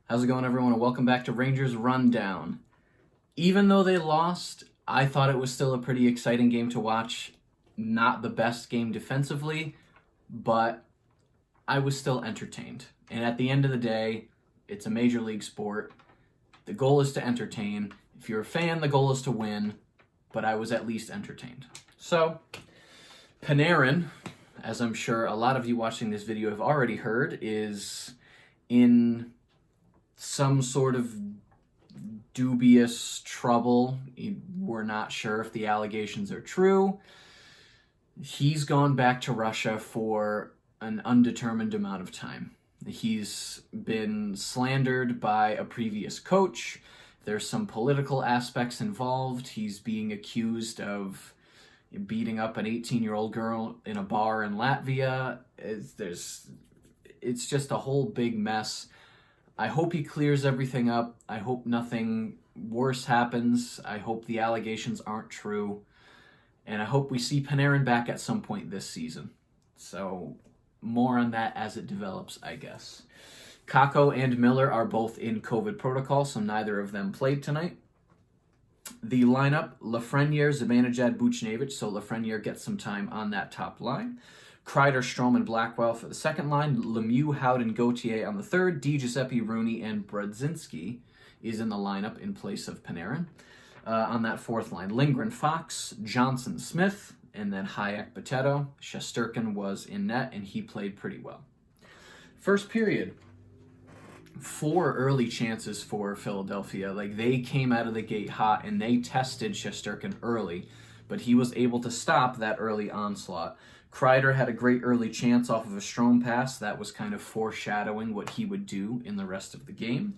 How's it going, everyone, and welcome back to Rangers Rundown. Even though they lost, I thought it was still a pretty exciting game to watch. Not the best game defensively, but I was still entertained. And at the end of the day, it's a major league sport. The goal is to entertain. If you're a fan, the goal is to win, but I was at least entertained. So, Panarin, as I'm sure a lot of you watching this video have already heard, is in some sort of dubious trouble. We're not sure if the allegations are true. He's gone back to Russia for an undetermined amount of time. He's been slandered by a previous coach. There's some political aspects involved. He's being accused of beating up an 18-year-old girl in a bar in Latvia. It's just a whole big mess. I hope he clears everything up. I hope nothing worse happens. I hope the allegations aren't true. And I hope we see Panarin back at some point this season. So more on that as it develops, I guess. Kakko and Miller are both in COVID protocol, so neither of them played tonight. The lineup, Lafreniere, Zibanejad, Buchnevich, so Lafreniere gets some time on that top line. Kreider, Strome, and Blackwell for the second line. Lemieux, Howden, Gauthier on the third. Di Giuseppe, Rooney, and Brodzinski is in the lineup in place of Panarin. On that fourth line, Lindgren, Fox, Johnson, Smith, and then Hayek, Boteto. Shesterkin was in net, and he played pretty well. First period, 4 early chances for Philadelphia. They came out of the gate hot, and they tested Shesterkin early, but he was able to stop that early onslaught. Kreider had a great early chance off of a Strome pass. That was kind of foreshadowing what he would do in the rest of the game.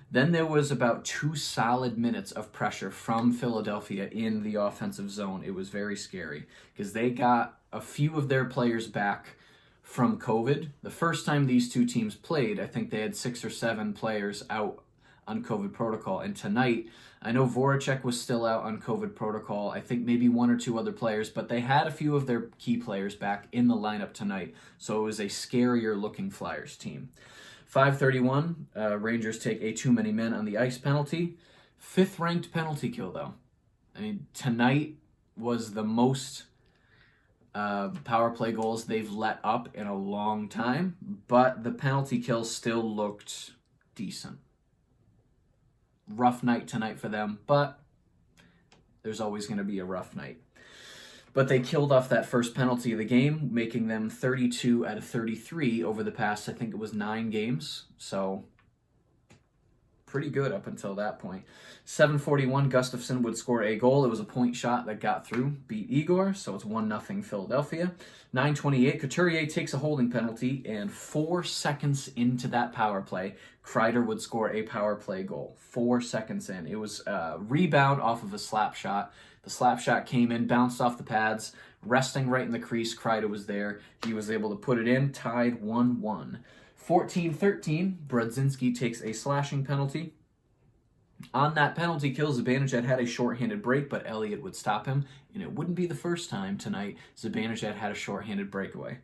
Then there was about 2 solid minutes of pressure from Philadelphia in the offensive zone. It was very scary because they got a few of their players back from COVID. The first time these two teams played, I think they had 6 or 7 players out on COVID protocol. And tonight, I know Voracek was still out on COVID protocol. I think maybe 1 or 2 other players, but they had a few of their key players back in the lineup tonight. So it was a scarier looking Flyers team. 5:31, Rangers take a too many men on the ice penalty. 5th ranked penalty kill, though. I mean, tonight was the most power play goals they've let up in a long time, but the penalty kill still looked decent. Rough night tonight for them, but there's always going to be a rough night. But they killed off that first penalty of the game, making them 32 out of 33 over the past, I think it was 9 games. So pretty good up until that point. 7:41, Gustafsson would score a goal. It was a point shot that got through, beat Igor, so it's 1-0 Philadelphia. 9:28, Couturier takes a holding penalty, and 4 seconds into that power play, Kreider would score a power play goal. 4 seconds in. It was a rebound off of a slap shot. The slap shot came in, bounced off the pads, resting right in the crease. Kreider was there. He was able to put it in, tied 1-1. 14:13, Brodzinski takes a slashing penalty. On that penalty kill, Zibanejad had a shorthanded break, but Elliott would stop him, and it wouldn't be the first time tonight Zibanejad had a shorthanded breakaway.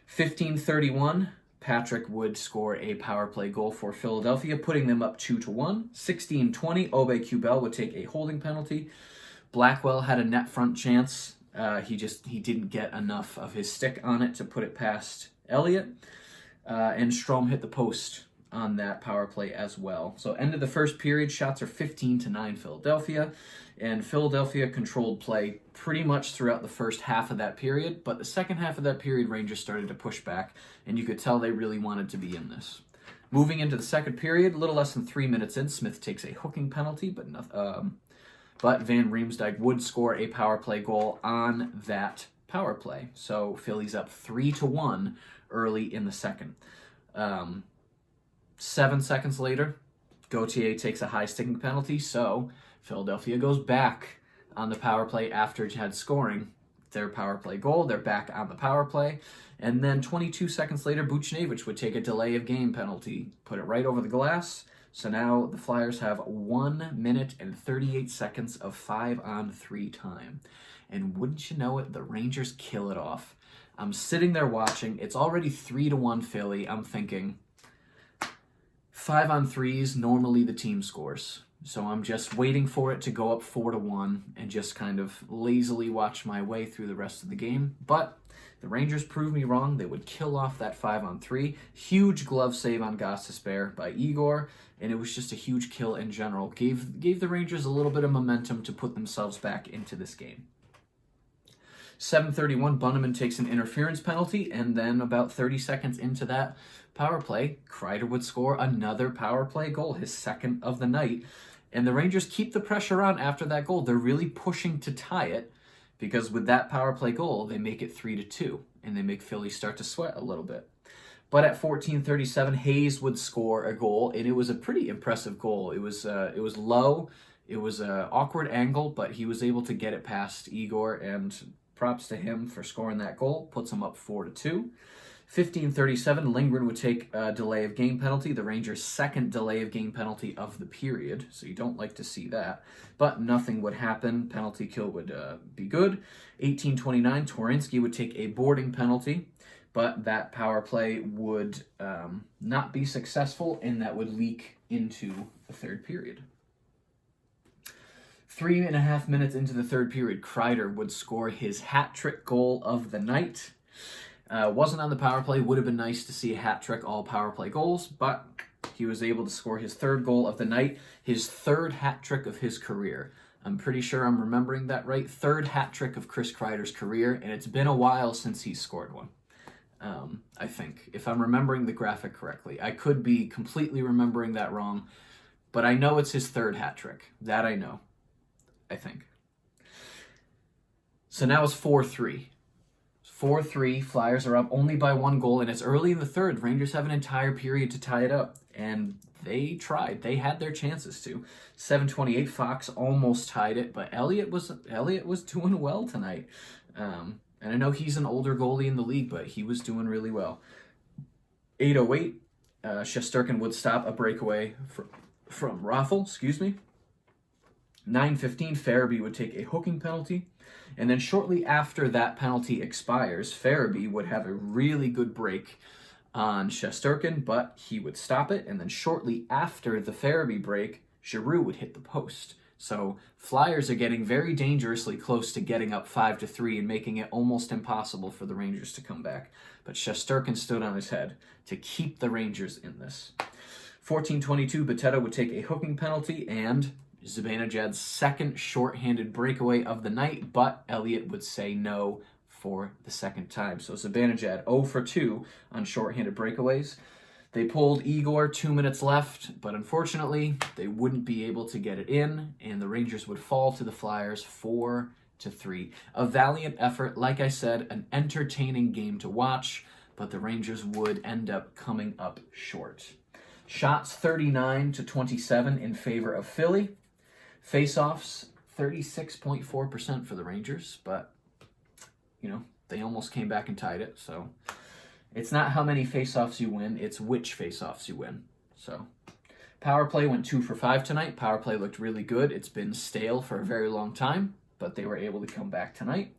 15:31, Patrick would score a power play goal for Philadelphia, putting them up 2-1. 16:20, Aube-Kubel would take a holding penalty. Blackwell had a net front chance. He didn't get enough of his stick on it to put it past Elliott. And Strome hit the post on that power play as well. So end of the first period, shots are 15-9 Philadelphia, and Philadelphia controlled play pretty much throughout the first half of that period, but the second half of that period, Rangers started to push back, and you could tell they really wanted to be in this. Moving into the second period, a little less than 3 minutes in, Smith takes a hooking penalty, but Van Riemsdyk would score a power play goal on that power play. So Philly's up 3-1 early in the second. 7 seconds later, Gauthier takes a high sticking penalty, so Philadelphia goes back on the power play after it had scoring their power play goal. They're back on the power play. And then 22 seconds later, Buchnevich would take a delay of game penalty, put it right over the glass. So now the Flyers have 1 minute and 38 seconds of 5-on-3 time. And wouldn't you know it, the Rangers kill it off. I'm sitting there watching. It's already 3-1 Philly. I'm thinking, 5-on-3s, normally the team scores. So I'm just waiting for it to go up 4-1 and just kind of lazily watch my way through the rest of the game. But the Rangers proved me wrong. They would kill off that 5-on-3. Huge glove save on Gostisbehere by Igor, and it was just a huge kill in general. Gave the Rangers a little bit of momentum to put themselves back into this game. 7:31, Bunnaman takes an interference penalty, and then about 30 seconds into that power play, Kreider would score another power play goal, his second of the night. And the Rangers keep the pressure on after that goal. They're really pushing to tie it, because with that power play goal, they make it 3-2, and they make Philly start to sweat a little bit. But at 14:37, Hayes would score a goal, and it was a pretty impressive goal. It was low, it was an awkward angle, but he was able to get it past Igor, and props to him for scoring that goal. Puts him up 4-2. 15:37, Lindgren would take a delay of game penalty, the Rangers' second delay of game penalty of the period, so you don't like to see that. But nothing would happen. Penalty kill would be good. 18:29, Twarynski would take a boarding penalty, but that power play would not be successful, and that would leak into the third period. 3.5 minutes into the third period, Kreider would score his hat-trick goal of the night. Wasn't on the power play. Would have been nice to see a hat trick, all power play goals, but he was able to score his third goal of the night, his third hat trick of his career. I'm pretty sure I'm remembering that right. Third hat trick of Chris Kreider's career, and it's been a while since he scored one. I think, if I'm remembering the graphic correctly. I could be completely remembering that wrong, but I know it's his third hat trick. That I know, I think. So now it's 4-3. 4-3, Flyers are up only by 1 goal, and it's early in the third. Rangers have an entire period to tie it up, and they tried. They had their chances to. 7:28, Fox almost tied it, but Elliott was doing well tonight. And I know he's an older goalie in the league, but he was doing really well. 8:08, Shesterkin would stop a breakaway from Raffl, 9:15, Farabee would take a hooking penalty. And then shortly after that penalty expires, Farabee would have a really good break on Shesterkin, but he would stop it. And then shortly after the Farabee break, Giroux would hit the post. So Flyers are getting very dangerously close to getting up 5-3 and making it almost impossible for the Rangers to come back. But Shesterkin stood on his head to keep the Rangers in this. 14:22, Bitetto would take a hooking penalty, and Zibanejad's second shorthanded breakaway of the night, but Elliott would say no for the second time. So Zibanejad 0-2 on shorthanded breakaways. They pulled Igor 2 minutes left, but unfortunately they wouldn't be able to get it in, and the Rangers would fall to the Flyers 4-3. A valiant effort, like I said, an entertaining game to watch, but the Rangers would end up coming up short. Shots 39-27 in favor of Philly. Face-offs, 36.4% for the Rangers, but, they almost came back and tied it, so it's not how many face-offs you win, it's which face-offs you win. So, power play went 2 for 5 tonight. Power play looked really good. It's been stale for a very long time, but they were able to come back tonight.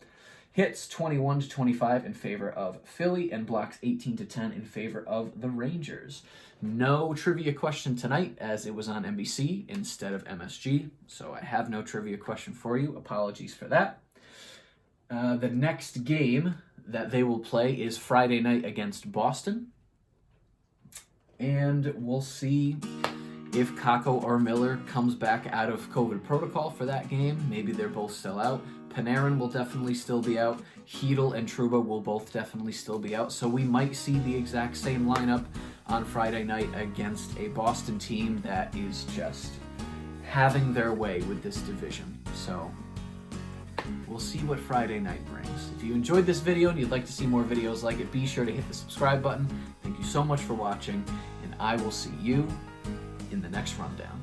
Hits 21-25 in favor of Philly, and blocks 18-10 in favor of the Rangers. No trivia question tonight, as it was on NBC instead of MSG, so I have no trivia question for you. Apologies for that. The next game that they will play is Friday night against Boston, and we'll see if Kakko or Miller comes back out of COVID protocol for that game. Maybe they're both still out. Panarin will definitely still be out. Hedl and Trouba will both definitely still be out. So we might see the exact same lineup on Friday night against a Boston team that is just having their way with this division. So we'll see what Friday night brings. If you enjoyed this video and you'd like to see more videos like it, be sure to hit the subscribe button. Thank you so much for watching, and I will see you in the next rundown.